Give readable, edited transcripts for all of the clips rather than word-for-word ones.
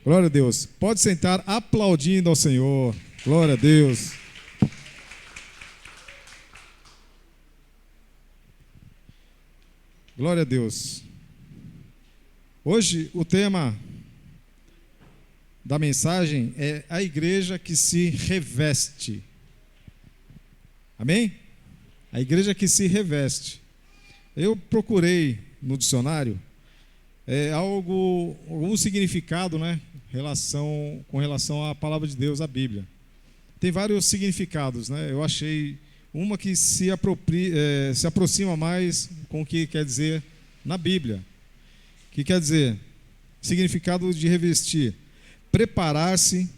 Glória a Deus. Pode sentar aplaudindo ao Senhor. Glória a Deus. Glória a Deus. Hoje o tema da mensagem é a igreja que se reveste. Amém? A igreja que se reveste. Eu procurei no dicionário algum significado, né, com relação à palavra de Deus, a Bíblia. Tem vários significados, né? Eu achei uma que se aproxima mais com o que quer dizer na Bíblia. Que quer dizer, significado de revestir: preparar-se,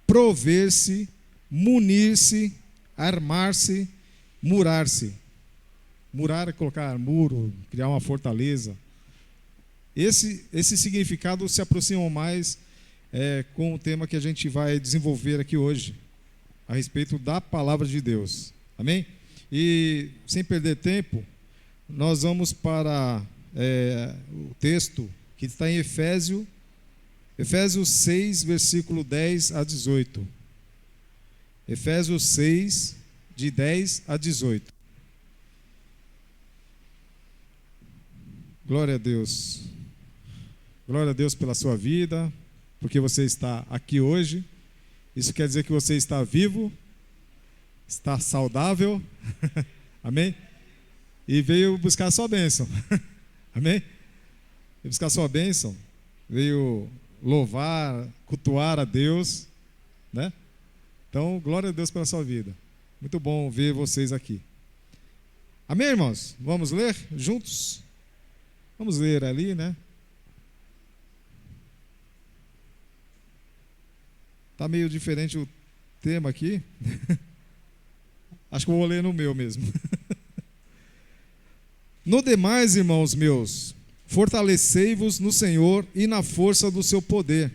prover-se, munir-se, armar-se, murar-se. Murar é colocar muro, criar uma fortaleza. Esse significado se aproxima mais com o tema que a gente vai desenvolver aqui hoje, a respeito da palavra de Deus. Amém? E sem perder tempo, nós vamos para o texto que está em Efésios 6, versículo 10 a 18. Efésios 6, de 10 a 18. Glória a Deus. Glória a Deus pela sua vida, porque você está aqui hoje. Isso quer dizer que você está vivo, está saudável, amém? E veio buscar a sua bênção, amém? Veio buscar a sua bênção, veio louvar, cultuar a Deus, né? Então, glória a Deus pela sua vida. Muito bom ver vocês aqui. Amém, irmãos? Vamos ler juntos? Vamos ler ali, né? Está meio diferente o tema aqui. Acho que eu vou ler no meu mesmo. No demais, irmãos meus, fortalecei-vos no Senhor e na força do seu poder.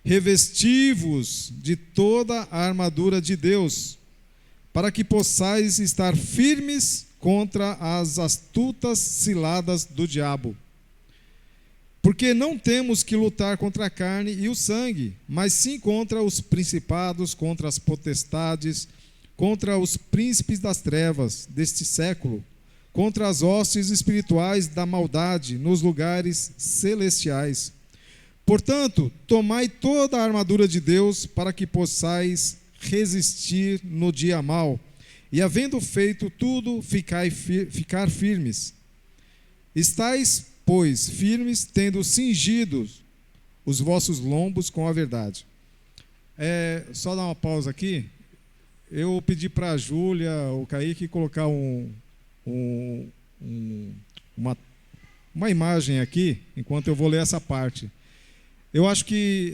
Revesti-vos de toda a armadura de Deus, para que possais estar firmes contra as astutas ciladas do diabo. Porque não temos que lutar contra a carne e o sangue, mas sim contra os principados, contra as potestades, contra os príncipes das trevas deste século, contra as hostes espirituais da maldade nos lugares celestiais. Portanto, tomai toda a armadura de Deus para que possais resistir no dia mau, e havendo feito tudo, ficar firmes. Estais, pois, firmes, tendo cingidos os vossos lombos com a verdade. Só dar uma pausa aqui. Eu pedi para a Júlia, o Kaique, colocar uma imagem aqui, enquanto eu vou ler essa parte. Eu acho que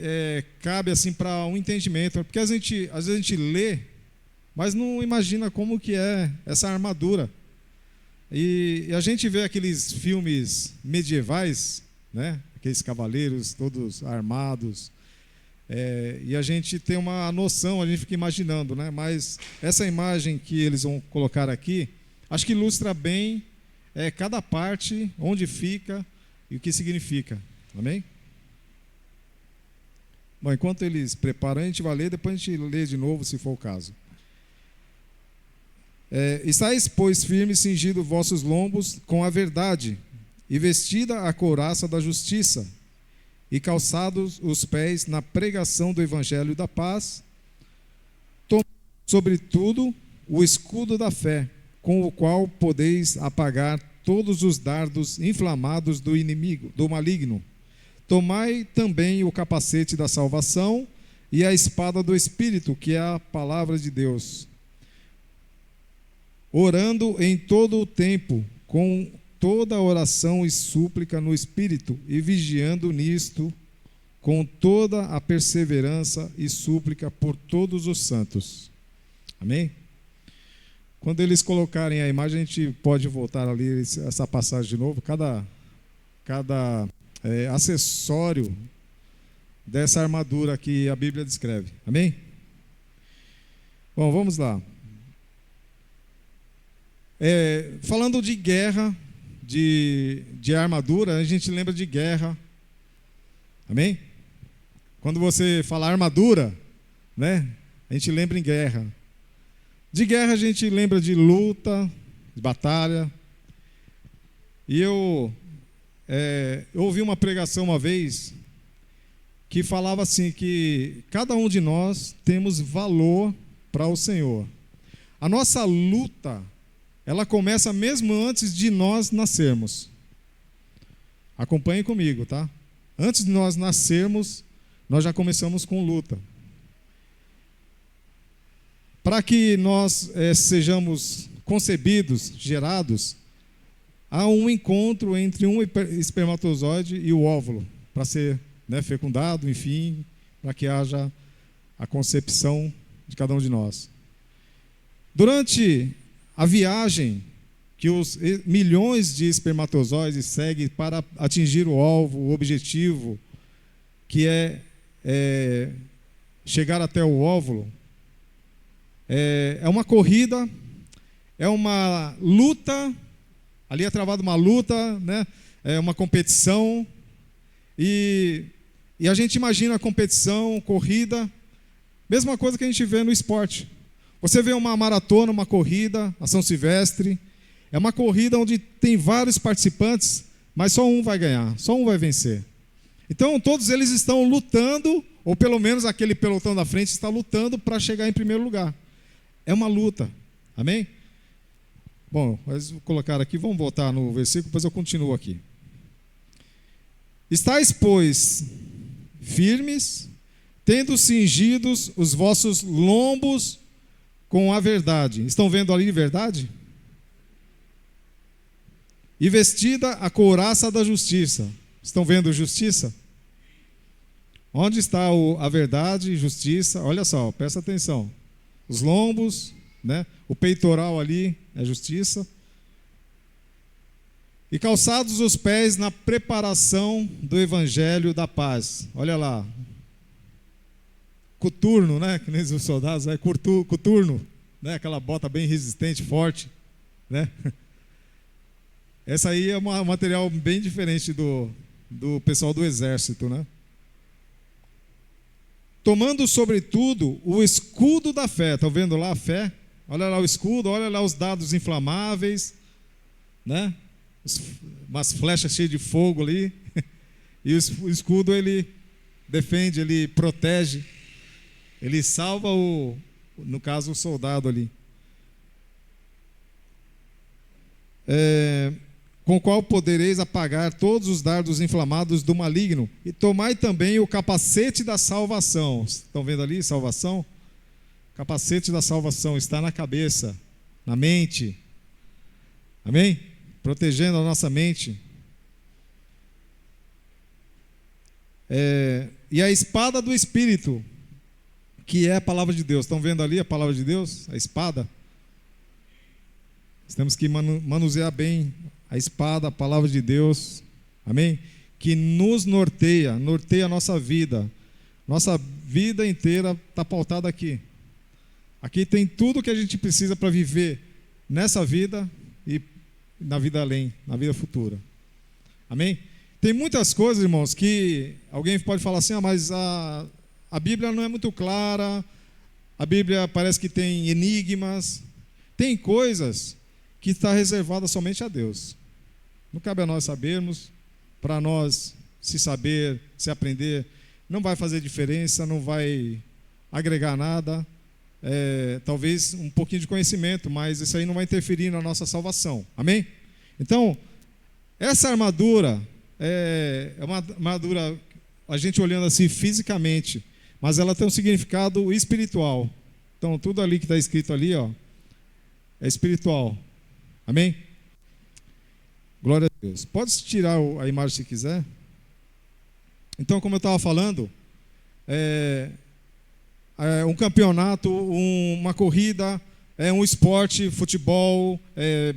cabe assim para um entendimento, porque às vezes a gente lê, mas não imagina como que é essa armadura. E a gente vê aqueles filmes medievais, né? Aqueles cavaleiros todos armados, e a gente tem uma noção, a gente fica imaginando, né? Mas essa imagem que eles vão colocar aqui, acho que ilustra bem cada parte, onde fica e o que significa. Amém? Bom, enquanto eles preparam, a gente vai ler, depois a gente lê de novo, se for o caso. Estais, pois, firmes, cingidos vossos lombos com a verdade, e vestida a couraça da justiça, e calçados os pés na pregação do evangelho da paz, tomando sobretudo o escudo da fé, com o qual podeis apagar todos os dardos inflamados do inimigo, do maligno. Tomai também o capacete da salvação e a espada do Espírito, que é a palavra de Deus, orando em todo o tempo, com toda oração e súplica no Espírito, e vigiando nisto, com toda a perseverança e súplica por todos os santos. Amém? Quando eles colocarem a imagem, a gente pode voltar ali essa passagem de novo. Cada acessório dessa armadura que a Bíblia descreve. Amém? Bom, vamos lá. Falando de guerra, de armadura, a gente lembra de guerra. Amém? Quando você fala armadura, né, a gente lembra em guerra. De guerra a gente lembra de luta, de batalha. E eu ouvi uma pregação uma vez que falava assim, que cada um de nós temos valor para o Senhor. A nossa luta, ela começa mesmo antes de nós nascermos. Acompanhem comigo, tá? Antes de nós nascermos, nós já começamos com luta. Para que nós sejamos concebidos, gerados, há um encontro entre um espermatozoide e o óvulo, para ser, né, fecundado, enfim, para que haja a concepção de cada um de nós. Durante a viagem que os milhões de espermatozoides seguem para atingir o alvo, o objetivo, que é chegar até o óvulo, é uma corrida, é uma luta, ali é travada uma luta, né? É uma competição, e a gente imagina a competição, corrida, mesma coisa que a gente vê no esporte. Você vê uma maratona, uma corrida, a São Silvestre, é uma corrida onde tem vários participantes, mas só um vai ganhar, só um vai vencer. Então todos eles estão lutando, ou pelo menos aquele pelotão da frente está lutando para chegar em primeiro lugar. É uma luta, amém? Bom, mas vou colocar aqui, vamos voltar no versículo, depois eu continuo aqui. Estais, pois, firmes, tendo cingidos os vossos lombos com a verdade. Estão vendo ali verdade? E vestida a couraça da justiça. Estão vendo justiça? Onde está a verdade e justiça? Olha só, presta atenção. Os lombos, né? O peitoral ali é justiça. E calçados os pés na preparação do evangelho da paz. Olha lá. Coturno, né? Que nem os soldados, coturno, né? Aquela bota bem resistente, forte, né? Essa aí é um material bem diferente do pessoal do exército, né? Tomando sobretudo o escudo da fé. Estão vendo lá a fé? Olha lá o escudo, olha lá os dados inflamáveis, né? Umas flechas cheias de fogo ali. E o escudo, ele defende, ele protege, ele salva no caso, o soldado ali. Com o qual podereis apagar todos os dardos inflamados do maligno, e tomai também o capacete da salvação. Estão vendo ali, salvação? O capacete da salvação está na cabeça, na mente. Amém? Protegendo a nossa mente. E a espada do Espírito, que é a palavra de Deus. Estão vendo ali a palavra de Deus? A espada. Nós temos que manusear bem a espada, a palavra de Deus, amém? Que nos norteia a nossa vida. Nossa vida inteira está pautada aqui. Aqui tem tudo que a gente precisa para viver nessa vida e na vida além, na vida futura. Amém? Tem muitas coisas, irmãos, que alguém pode falar assim, mas a Bíblia não é muito clara, a Bíblia parece que tem enigmas. Tem coisas que está reservada somente a Deus. Não cabe a nós sabermos, para nós se saber, se aprender, não vai fazer diferença, não vai agregar nada, talvez um pouquinho de conhecimento, mas isso aí não vai interferir na nossa salvação, amém? Então, essa armadura é uma armadura, a gente olhando assim fisicamente, mas ela tem um significado espiritual. Então, tudo ali que está escrito ali, ó, é espiritual. Amém? Glória a Deus. Pode tirar a imagem se quiser. Então, como eu estava falando, um campeonato, uma corrida, um esporte, futebol,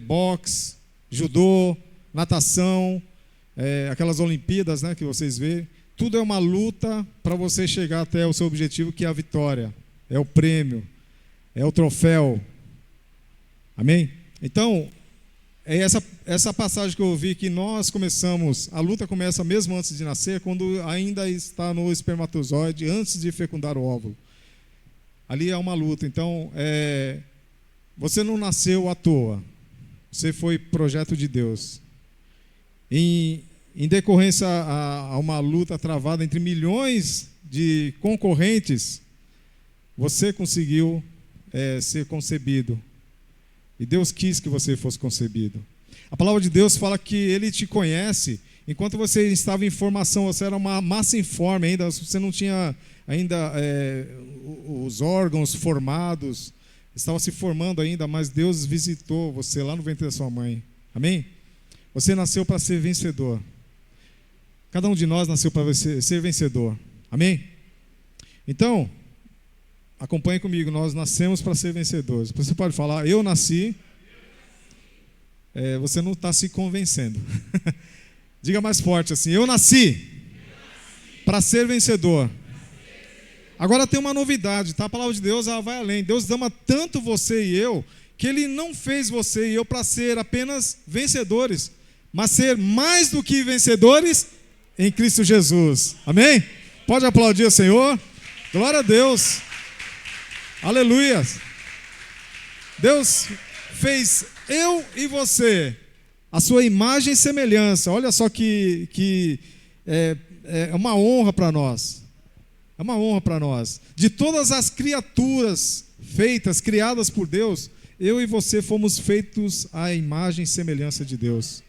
boxe, judô, natação, aquelas Olimpíadas, né, que vocês veem. Tudo é uma luta para você chegar até o seu objetivo, que é a vitória, é o prêmio, é o troféu. Amém? Então, É essa passagem que eu ouvi, que nós começamos, a luta começa mesmo antes de nascer, quando ainda está no espermatozoide, antes de fecundar o óvulo. Ali é uma luta. Então, você não nasceu à toa. Você foi projeto de Deus. Em decorrência a uma luta travada entre milhões de concorrentes, você conseguiu ser concebido. E Deus quis que você fosse concebido. A palavra de Deus fala que Ele te conhece. Enquanto você estava em formação, você era uma massa informe ainda, você não tinha ainda os órgãos formados, estava se formando ainda, mas Deus visitou você lá no ventre da sua mãe. Amém? Você nasceu para ser vencedor. Cada um de nós nasceu para ser vencedor. Amém? Então, acompanhe comigo, nós nascemos para ser vencedores. Você pode falar, eu nasci. Você não está se convencendo. Diga mais forte assim, eu nasci para ser vencedor. Agora tem uma novidade, tá? A palavra de Deus, ela vai além. Deus ama tanto você e eu, que Ele não fez você e eu para ser apenas vencedores, mas ser mais do que vencedores em Cristo Jesus. Amém? Pode aplaudir o Senhor? Glória a Deus. Aleluia. Deus fez eu e você a sua imagem e semelhança. Olha só que é uma honra para nós. É uma honra para nós. De todas as criaturas feitas, criadas por Deus, eu e você fomos feitos à imagem e semelhança de Deus.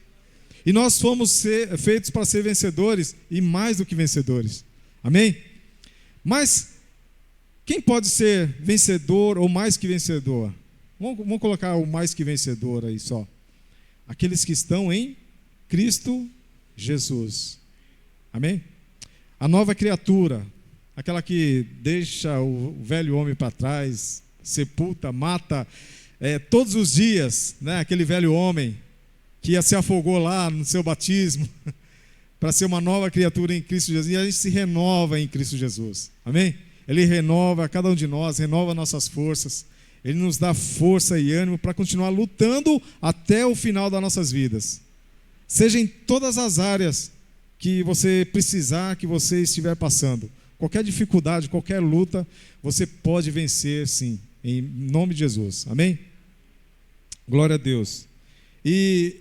E nós fomos feitos para ser vencedores e mais do que vencedores. Amém? Mas quem pode ser vencedor ou mais que vencedor? Vamos colocar o mais que vencedor aí só. Aqueles que estão em Cristo Jesus. Amém? A nova criatura, aquela que deixa o velho homem para trás, sepulta, mata todos os dias, né? Aquele velho homem que se afogou lá no seu batismo, para ser uma nova criatura em Cristo Jesus. E a gente se renova em Cristo Jesus. Amém? Ele renova cada um de nós, renova nossas forças. Ele nos dá força e ânimo para continuar lutando até o final das nossas vidas. Seja em todas as áreas que você precisar, que você estiver passando. Qualquer dificuldade, qualquer luta, você pode vencer, sim, em nome de Jesus. Amém? Glória a Deus. E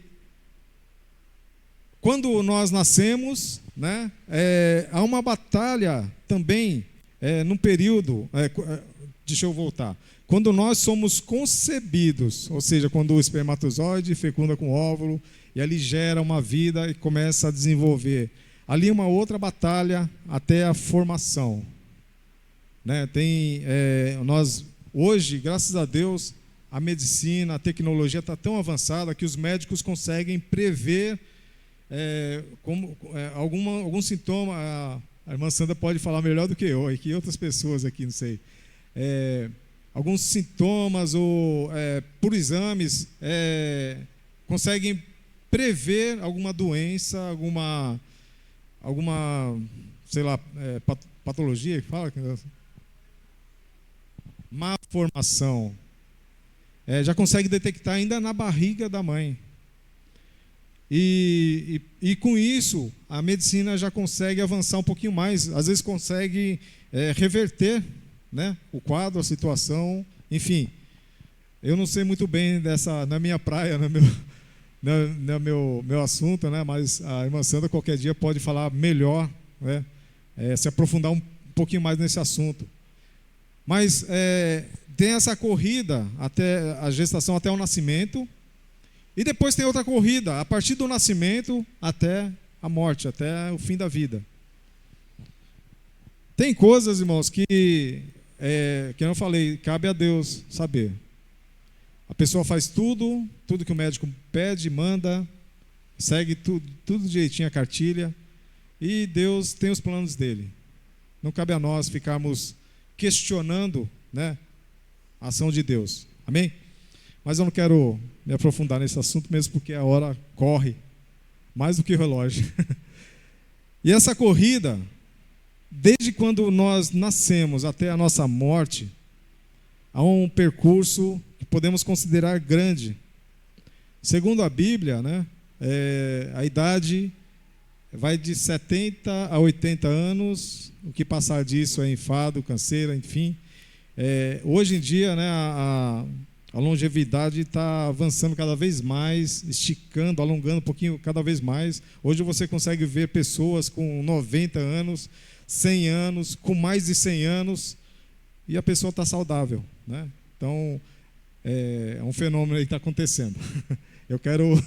quando nós nascemos, né, há uma batalha também, num período, deixa eu voltar. Quando nós somos concebidos, ou seja, quando o espermatozoide fecunda com o óvulo, e ali gera uma vida e começa a desenvolver. Ali uma outra batalha até a formação. Né? Nós, hoje, graças a Deus, a medicina, a tecnologia está tão avançada que os médicos conseguem prever algum sintoma. A irmã Sandra pode falar melhor do que eu, e que outras pessoas aqui, não sei. Alguns sintomas ou por exames conseguem prever alguma doença, alguma sei lá, patologia que fala, má formação. Já consegue detectar ainda na barriga da mãe. E com isso, a medicina já consegue avançar um pouquinho mais. Às vezes consegue reverter, né, o quadro, a situação. Enfim, eu não sei muito bem dessa, na minha praia, não é meu assunto, né, mas a irmã Sandra qualquer dia pode falar melhor, né, se aprofundar um pouquinho mais nesse assunto. Mas tem essa corrida até a gestação, até o nascimento. E depois tem outra corrida, a partir do nascimento até a morte, até o fim da vida. Tem coisas, irmãos, que eu falei, cabe a Deus saber. A pessoa faz tudo que o médico pede, manda, segue tudo direitinho a cartilha, e Deus tem os planos dele. Não cabe a nós ficarmos questionando, né, a ação de Deus. Amém? Mas eu não quero me aprofundar nesse assunto mesmo porque a hora corre mais do que o relógio. E essa corrida, desde quando nós nascemos até a nossa morte, há um percurso que podemos considerar grande. Segundo a Bíblia, né, a idade vai de 70 a 80 anos, o que passar disso é enfado, canseira, enfim. Hoje em dia, né, a longevidade está avançando cada vez mais, esticando, alongando um pouquinho cada vez mais. Hoje você consegue ver pessoas com 90 anos, 100 anos, com mais de 100 anos, e a pessoa está saudável, né? Então, é um fenômeno aí que está acontecendo. Eu quero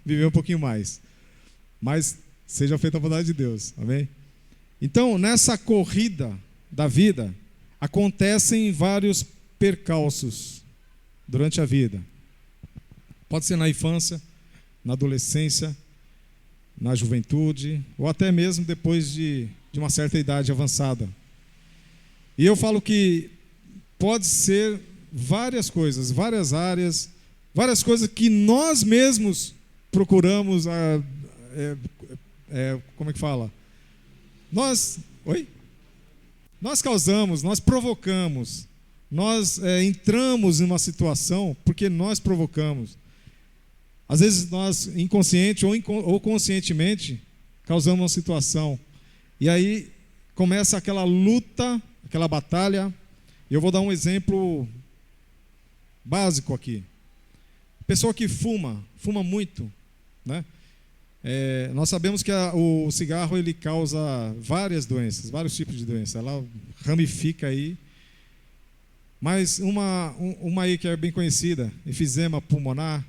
viver um pouquinho mais, mas seja feita a vontade de Deus, amém? Então, nessa corrida da vida, acontecem vários percalços durante a vida. Pode ser na infância, na adolescência, na juventude, ou até mesmo depois de uma certa idade avançada. E eu falo que pode ser várias coisas, várias áreas, várias coisas que nós mesmos procuramos, como é que fala? Nós causamos, nós provocamos, nós entramos em uma situação porque nós provocamos. Às vezes nós, inconsciente ou conscientemente, causamos uma situação. E aí começa aquela luta, aquela batalha. Eu vou dar um exemplo básico aqui. Pessoa que fuma muito, né? Nós sabemos que o cigarro ele causa várias doenças, vários tipos de doenças. Ela ramifica aí. Mas uma aí que é bem conhecida, enfisema pulmonar,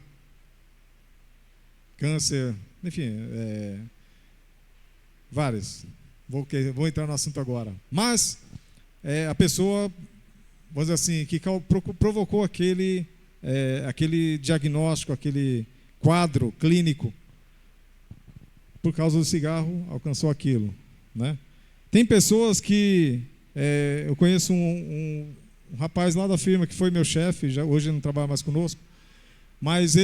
câncer, enfim, várias. Vou entrar no assunto agora. Mas a pessoa, vamos dizer assim, que provocou aquele diagnóstico, aquele quadro clínico, por causa do cigarro, alcançou aquilo, né? Tem pessoas que... eu conheço um rapaz lá da firma que foi meu chefe, hoje não trabalha mais conosco, mas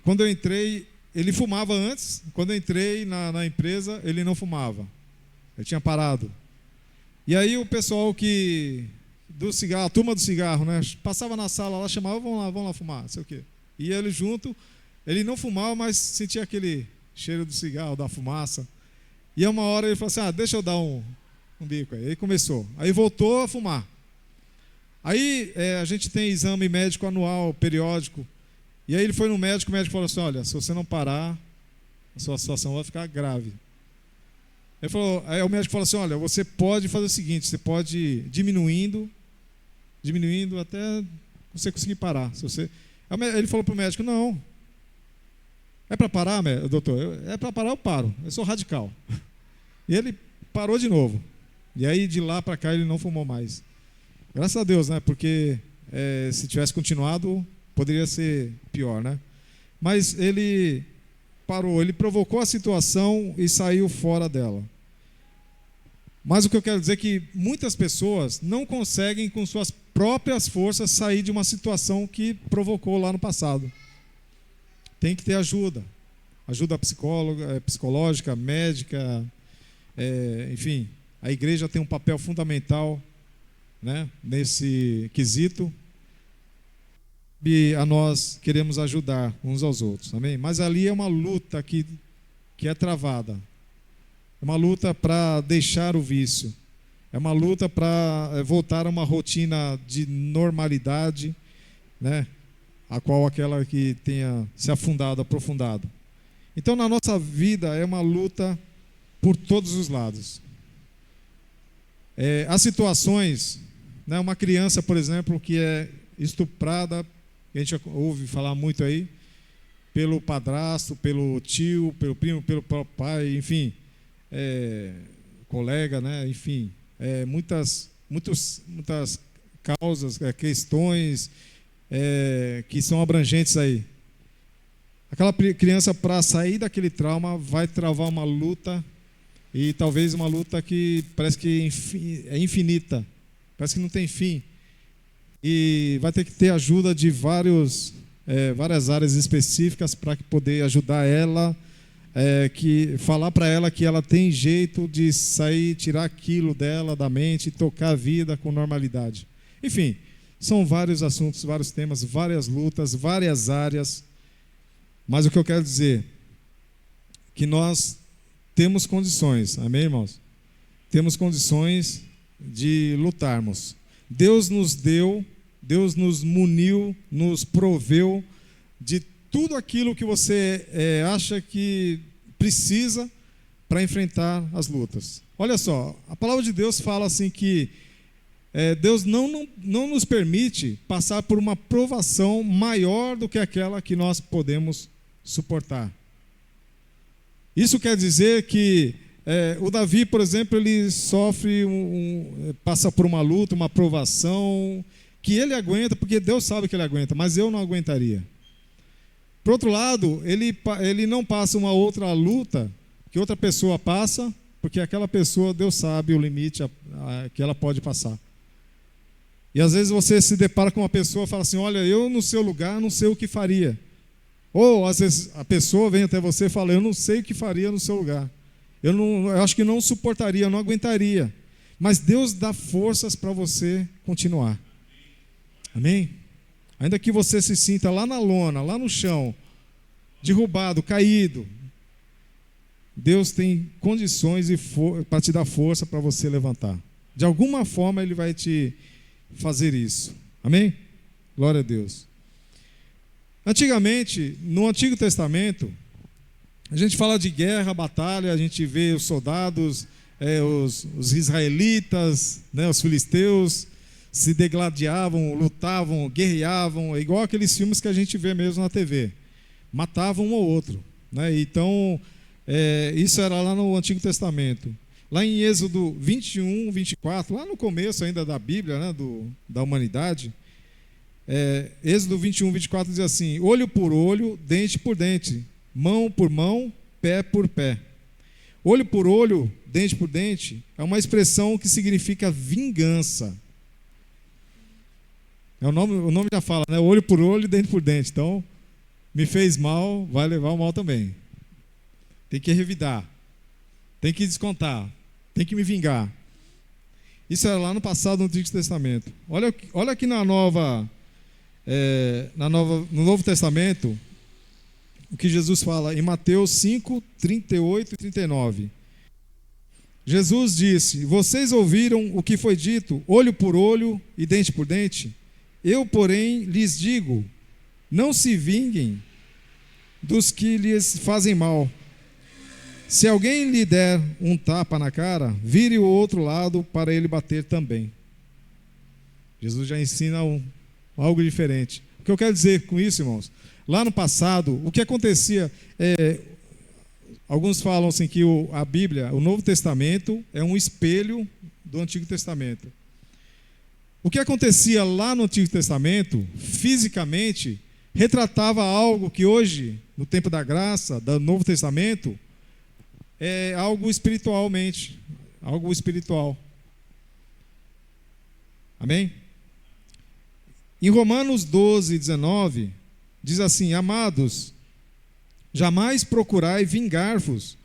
quando eu entrei, ele fumava antes. Quando eu entrei na empresa, ele não fumava. Ele tinha parado. E aí o pessoal do cigarro, a turma do cigarro, né, passava na sala lá, chamava, vamos lá fumar, não sei o quê. E ele junto, ele não fumava, mas sentia aquele cheiro do cigarro, da fumaça. E uma hora ele falou assim, deixa eu dar um bico aí. Aí começou. Aí voltou a fumar. Aí a gente tem exame médico anual, periódico. E aí ele foi no médico, o médico falou assim, olha, se você não parar, a sua situação vai ficar grave. Aí o médico falou assim, olha, você pode fazer o seguinte, você pode ir diminuindo até você conseguir parar. Ele falou para o médico, não, é para parar, doutor? É para parar, eu paro, eu sou radical. E ele parou de novo. E aí de lá para cá ele não fumou mais. Graças a Deus, né? Porque se tivesse continuado, poderia ser pior, né? Mas ele parou, ele provocou a situação e saiu fora dela. Mas o que eu quero dizer é que muitas pessoas não conseguem, com suas próprias forças, sair de uma situação que provocou lá no passado. Tem que ter ajuda psicológica, médica, enfim. A igreja tem um papel fundamental, né, nesse quesito. E a nós queremos ajudar uns aos outros, amém? Mas ali é uma luta que é travada. É uma luta para deixar o vício. É uma luta para voltar a uma rotina de normalidade, né? A qual aquela que tenha se aprofundado. Então, na nossa vida é uma luta por todos os lados. Há situações, né? Uma criança, por exemplo, que é estuprada, a gente ouve falar muito aí, pelo padrasto, pelo tio, pelo primo, pelo pai, enfim, colega, né? Enfim, muitas causas, questões que são abrangentes aí. Aquela criança, para sair daquele trauma, vai travar uma luta, e talvez uma luta que parece que é infinita, parece que não tem fim. E vai ter que ter ajuda de várias áreas específicas para poder ajudar ela, falar para ela que ela tem jeito de sair, tirar aquilo dela da mente e tocar a vida com normalidade. Enfim, são vários assuntos, vários temas, várias lutas, várias áreas. Mas o que eu quero dizer, que nós temos condições, amém, irmãos? Temos condições de lutarmos. Deus nos deu, Deus nos muniu, nos proveu de tudo aquilo que você acha que precisa para enfrentar as lutas. Olha só, a palavra de Deus fala assim que Deus não nos permite passar por uma provação maior do que aquela que nós podemos suportar. Isso quer dizer que o Davi, por exemplo, ele sofre, passa por uma luta, uma provação, que ele aguenta, porque Deus sabe que ele aguenta, mas eu não aguentaria. Por outro lado, ele não passa uma outra luta que outra pessoa passa, porque aquela pessoa, Deus sabe o limite que ela pode passar. E às vezes você se depara com uma pessoa e fala assim, olha, eu no seu lugar não sei o que faria. Ou às vezes a pessoa vem até você e fala, eu não sei o que faria no seu lugar. Eu acho que não suportaria, eu não aguentaria. Mas Deus dá forças para você continuar. Amém? Ainda que você se sinta lá na lona, lá no chão, derrubado, caído, Deus tem condições para te dar força para você levantar. De alguma forma Ele vai te fazer isso. Amém? Glória a Deus. Antigamente, no Antigo Testamento, a gente fala de guerra, batalha, a gente vê os soldados, os israelitas, né, os filisteus, se degladiavam, lutavam, guerreavam, igual aqueles filmes que a gente vê mesmo na TV. Matavam um ao outro. Né? Então, isso era lá no Antigo Testamento. Lá em Êxodo 21, 24, lá no começo ainda da Bíblia, né, da humanidade, Êxodo 21, 24 diz assim, olho por olho, dente por dente, mão por mão, pé por pé. Olho por olho, dente por dente, é uma expressão que significa vingança. O nome já fala, né? Olho por olho, dente por dente. Então, me fez mal, vai levar o mal também. Tem que revidar, tem que descontar, tem que me vingar. Isso era lá no passado, no Antigo Testamento. Olha aqui no Novo Testamento, o que Jesus fala em Mateus 5, 38 e 39. Jesus disse, vocês ouviram o que foi dito, olho por olho e dente por dente? Eu, porém, lhes digo, não se vinguem dos que lhes fazem mal. Se alguém lhe der um tapa na cara, vire o outro lado para ele bater também. Jesus já ensina algo diferente. O que eu quero dizer com isso, irmãos? Lá no passado, o que acontecia, alguns falam assim que a Bíblia, o Novo Testamento, é um espelho do Antigo Testamento. O que acontecia lá no Antigo Testamento, fisicamente, retratava algo que hoje, no tempo da graça, do Novo Testamento, é algo espiritualmente, algo espiritual. Amém? Em Romanos 12, 19, diz assim, amados, jamais procurai vingar-vos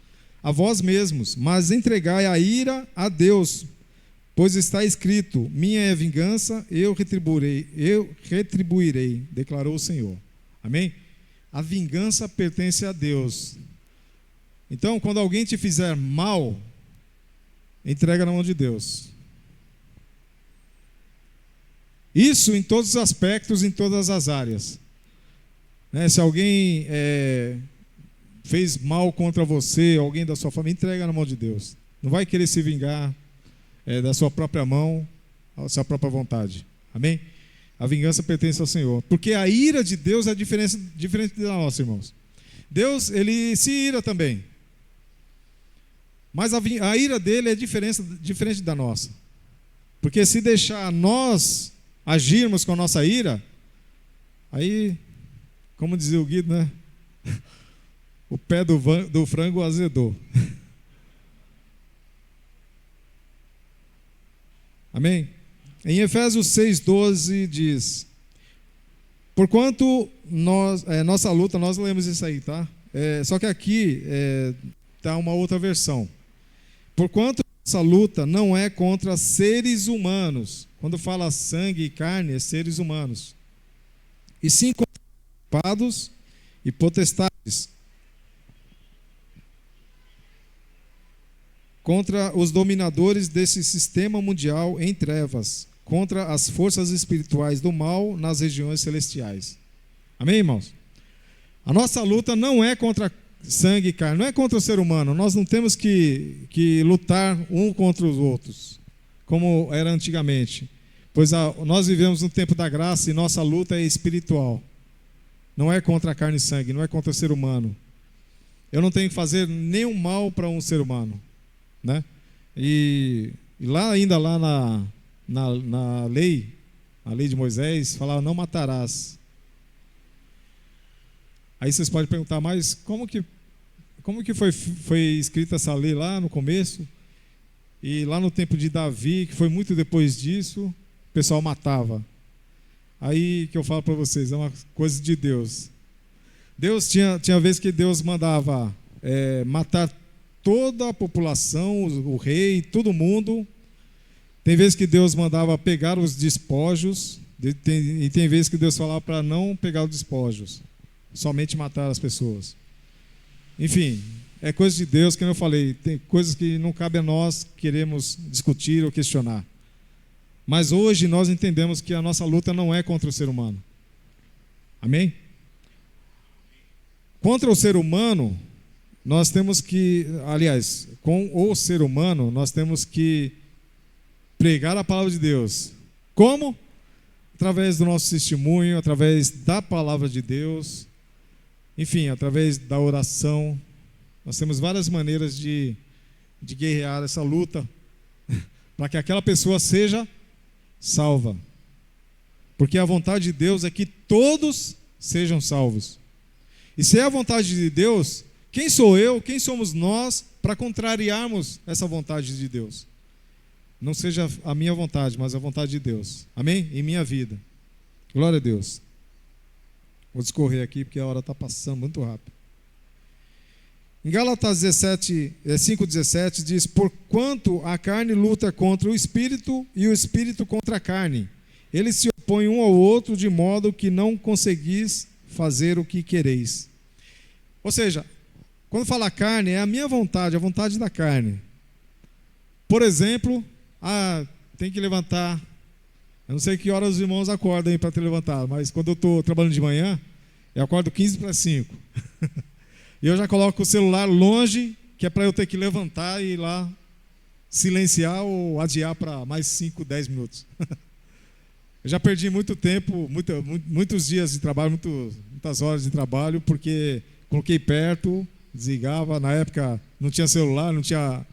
a vós mesmos, mas entregai a ira a Deus, pois está escrito, minha é a vingança, eu retribuirei, declarou o Senhor. Amém? A vingança pertence a Deus. Então, quando alguém te fizer mal, entrega na mão de Deus. Isso em todos os aspectos, em todas as áreas. Né? Se alguém fez mal contra você, alguém da sua família, entrega na mão de Deus. Não vai querer se vingar da sua própria mão, da sua própria vontade. Amém? A vingança pertence ao Senhor. Porque a ira de Deus é diferente da nossa, irmãos. Deus, Ele se ira também. Mas a ira dele é diferente da nossa. Porque se deixar nós agirmos com a nossa ira, aí, como dizia o Guido, né? O pé do frango azedou. Amém? Em Efésios 6,12 diz, porquanto nossa luta, nós lemos isso aí, tá? Só que aqui está uma outra versão. Porquanto nossa luta não é contra seres humanos. Quando fala sangue e carne, é seres humanos. E sim contra principados e potestades, contra os dominadores desse sistema mundial em trevas, contra as forças espirituais do mal nas regiões celestiais. Amém, irmãos? A nossa luta não é contra sangue e carne, não é contra o ser humano. Nós não temos que lutar um contra os outros, como era antigamente. Pois nós vivemos no tempo da graça e nossa luta é espiritual. Não é contra a carne e sangue, não é contra o ser humano. Eu não tenho que fazer nenhum mal para um ser humano, né? E lá ainda na lei, a lei de Moisés, falava: não matarás. Aí vocês podem perguntar: mas como que foi escrita essa lei lá no começo? E lá no tempo de Davi, que foi muito depois disso, o pessoal matava. Aí que eu falo para vocês, é uma coisa de Deus. Deus tinha vezes que Deus mandava matar toda a população, o rei, todo mundo. Tem vezes que Deus mandava pegar os despojos, e tem vezes que Deus falava para não pegar os despojos, somente matar as pessoas. Enfim, é coisa de Deus, como eu falei, tem coisas que não cabe a nós queremos discutir ou questionar. Mas hoje nós entendemos que a nossa luta não é contra o ser humano. Amém? Contra o ser humano, nós temos que, aliás, com o ser humano, nós temos que pregar a palavra de Deus. Como? Através do nosso testemunho, através da palavra de Deus, enfim, através da oração. Nós temos várias maneiras de guerrear essa luta para que aquela pessoa seja salva. Porque a vontade de Deus é que todos sejam salvos. E se é a vontade de Deus, quem sou eu, quem somos nós para contrariarmos essa vontade de Deus? Não seja a minha vontade, mas a vontade de Deus. Amém? Em minha vida. Glória a Deus. Vou discorrer aqui porque a hora está passando muito rápido. Em Gálatas 5,17 diz: porquanto a carne luta contra o espírito e o espírito contra a carne. Eles se opõem um ao outro de modo que não conseguis fazer o que quereis. Ou seja, quando fala carne, é a minha vontade, a vontade da carne. Por exemplo, tem que levantar. Eu não sei que horas os irmãos acordam para ter levantado, mas quando eu estou trabalhando de manhã, eu acordo 15 para 5. E eu já coloco o celular longe, que é para eu ter que levantar e ir lá silenciar ou adiar para mais 5, 10 minutos. Eu já perdi muito tempo, muitos dias de trabalho, muitas horas de trabalho, porque coloquei perto, desligava. Na época não tinha celular, não tinha,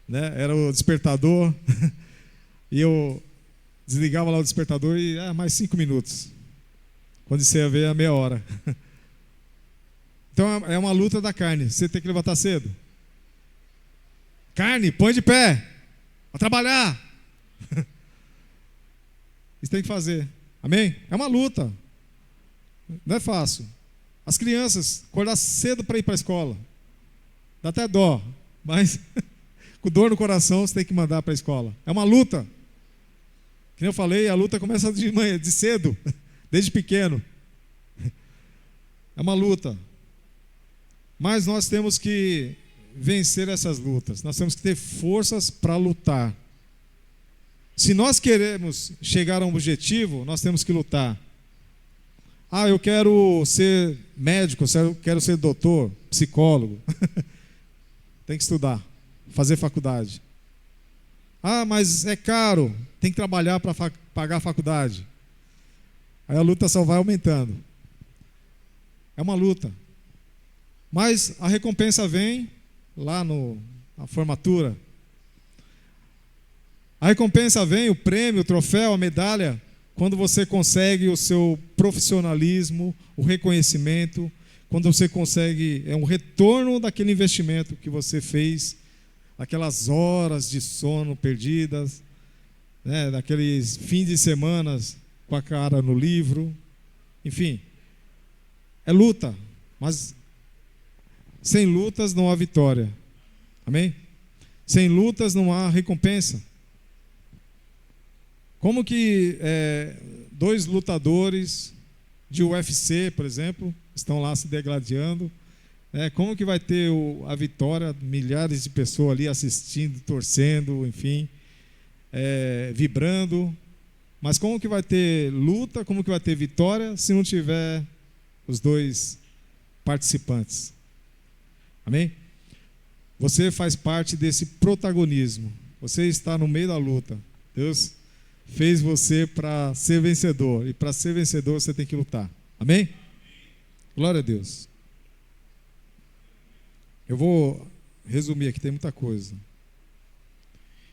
né, era o despertador. E eu desligava lá o despertador e mais 5 minutos. Quando você ia ver, meia hora. Então é uma luta da carne. Você tem que levantar cedo. Carne, põe de pé. Vai trabalhar. Isso tem que fazer. Amém? É uma luta. Não é fácil. As crianças, acordar cedo para ir para a escola. Dá até dó. Mas com dor no coração você tem que mandar para a escola. É uma luta. Como eu falei, a luta começa de manhã, de cedo, desde pequeno. É uma luta. Mas nós temos que vencer essas lutas. Nós temos que ter forças para lutar. Se nós queremos chegar a um objetivo, nós temos que lutar. Eu quero ser médico, eu quero ser doutor, psicólogo. Tem que estudar, fazer faculdade. Mas é caro, tem que trabalhar para pagar a faculdade. Aí a luta só vai aumentando. É uma luta. Mas a recompensa vem lá na formatura. A recompensa vem, o prêmio, o troféu, a medalha, quando você consegue o seu profissionalismo, o reconhecimento, quando você consegue um retorno daquele investimento que você fez, aquelas horas de sono perdidas, né, daqueles fins de semana com a cara no livro, enfim, é luta, mas sem lutas não há vitória, amém? Sem lutas não há recompensa. Como que 2 lutadores de UFC, por exemplo, estão lá se degladiando Como que vai ter a vitória, milhares de pessoas ali assistindo, torcendo, enfim, vibrando. Mas como que vai ter luta, como que vai ter vitória se não tiver os dois participantes? Amém? Você faz parte desse protagonismo. Você está no meio da luta. Deus fez você para ser vencedor. E para ser vencedor você tem que lutar. Amém? Glória a Deus. Eu vou resumir aqui, tem muita coisa.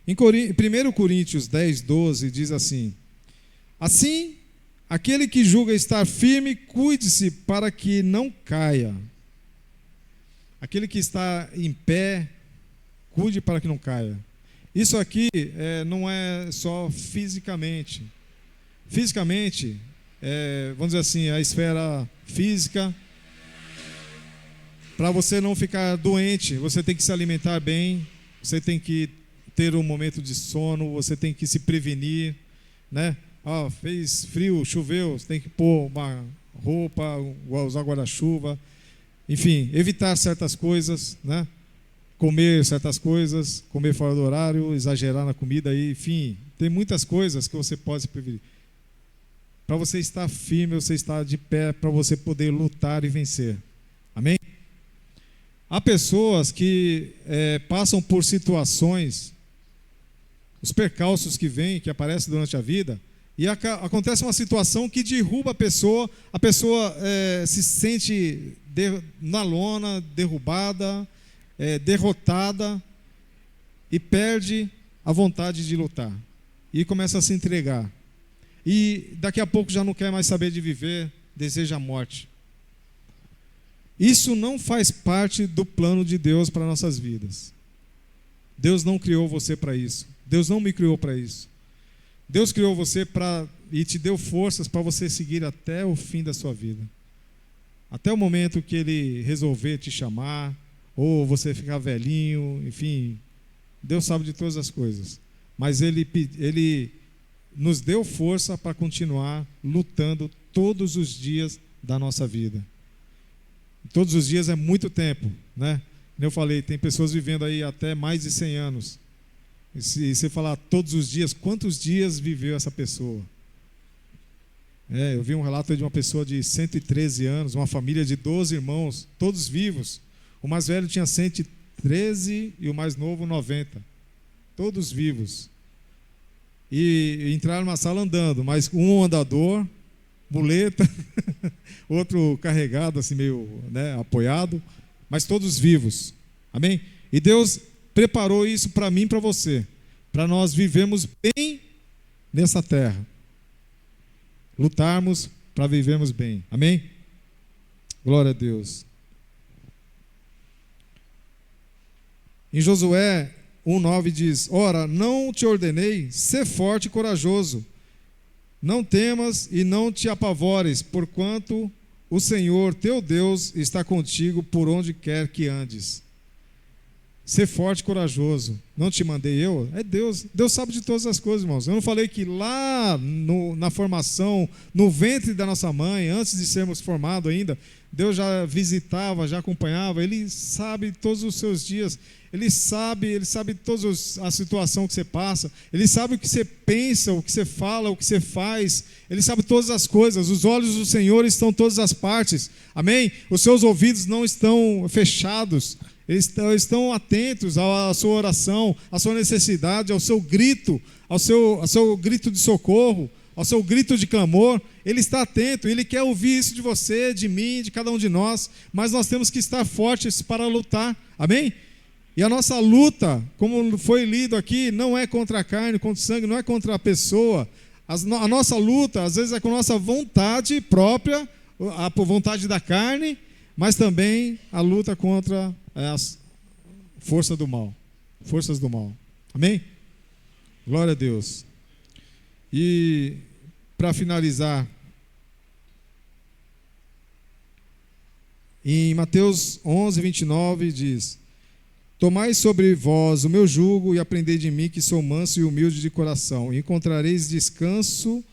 Em 1 Coríntios 10, 12 diz assim: assim, aquele que julga estar firme, cuide-se para que não caia. Aquele que está em pé, cuide para que não caia. Isso aqui não é só fisicamente. Fisicamente, vamos dizer assim, a esfera física. Para você não ficar doente, você tem que se alimentar bem, você tem que ter um momento de sono, você tem que se prevenir, né? Fez frio, choveu, você tem que pôr uma roupa, usar guarda-chuva, enfim, evitar certas coisas, né? Comer certas coisas, comer fora do horário, exagerar na comida, enfim, tem muitas coisas que você pode se prevenir. Para você estar firme, você estar de pé, para você poder lutar e vencer. Amém? Há pessoas que passam por situações, os percalços que vêm, que aparecem durante a vida, e acontece uma situação que derruba a pessoa se sente na lona, derrubada, derrotada, e perde a vontade de lutar, e começa a se entregar, e daqui a pouco já não quer mais saber de viver, deseja a morte. Isso não faz parte do plano de Deus para nossas vidas. Deus não criou você para isso. Deus não me criou para isso. Deus criou você e te deu forças para você seguir até o fim da sua vida. Até o momento que Ele resolver te chamar, ou você ficar velhinho, enfim, Deus sabe de todas as coisas. Mas Ele nos deu força para continuar lutando todos os dias da nossa vida. Todos os dias é muito tempo, né? Como eu falei, tem pessoas vivendo aí até mais de 100 anos. E se você falar todos os dias, quantos dias viveu essa pessoa? Eu vi um relato de uma pessoa de 113 anos, uma família de 12 irmãos, todos vivos. O mais velho tinha 113 e o mais novo 90. Todos vivos. E entraram numa sala andando, mas um andador, muleta, outro carregado, assim meio, né, apoiado, mas todos vivos. Amém? E Deus preparou isso para mim e para você, para nós vivermos bem nessa terra. Lutarmos para vivermos bem. Amém? Glória a Deus. Em Josué 1:9 diz: ora, não te ordenei, sê forte e corajoso. Não temas e não te apavores, porquanto o Senhor teu Deus está contigo por onde quer que andes. Ser forte e corajoso. Não te mandei eu? É Deus. Deus sabe de todas as coisas, irmãos. Eu não falei que lá na formação, no ventre da nossa mãe, antes de sermos formados ainda, Deus já visitava, já acompanhava. Ele sabe todos os seus dias. Ele sabe toda a situação que você passa. Ele sabe o que você pensa, o que você fala, o que você faz. Ele sabe todas as coisas. Os olhos do Senhor estão em todas as partes. Amém? Os seus ouvidos não estão fechados. Eles estão atentos à sua oração, à sua necessidade, ao seu grito, ao seu grito de socorro, ao seu grito de clamor. Ele está atento, Ele quer ouvir isso de você, de mim, de cada um de nós. Mas nós temos que estar fortes para lutar. Amém? E a nossa luta, como foi lido aqui, não é contra a carne, contra o sangue, não é contra a pessoa. A nossa luta, às vezes, é com a nossa vontade própria, a vontade da carne, mas também a luta contra as forças do mal. Forças do mal. Amém? Glória a Deus. E, para finalizar, em Mateus 11:29 diz: tomai sobre vós o meu jugo e aprendei de mim, que sou manso e humilde de coração, e encontrareis descanso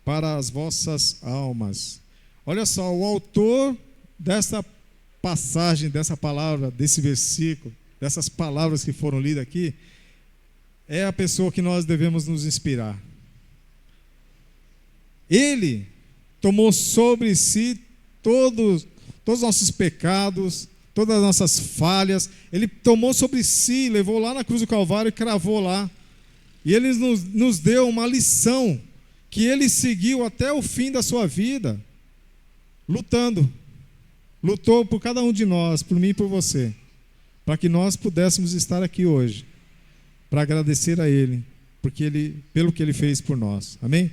para as vossas almas. Olha só, o autor desta passagem dessa palavra, desse versículo, dessas palavras que foram lidas aqui, é a pessoa que nós devemos nos inspirar. Ele tomou sobre si todos os nossos pecados, todas as nossas falhas. Ele tomou sobre si, levou lá na cruz do Calvário e cravou lá. E ele nos deu uma lição que ele seguiu até o fim da sua vida, lutando. Lutou por cada um de nós, por mim e por você, para que nós pudéssemos estar aqui hoje, para agradecer a Ele, pelo que Ele fez por nós. Amém?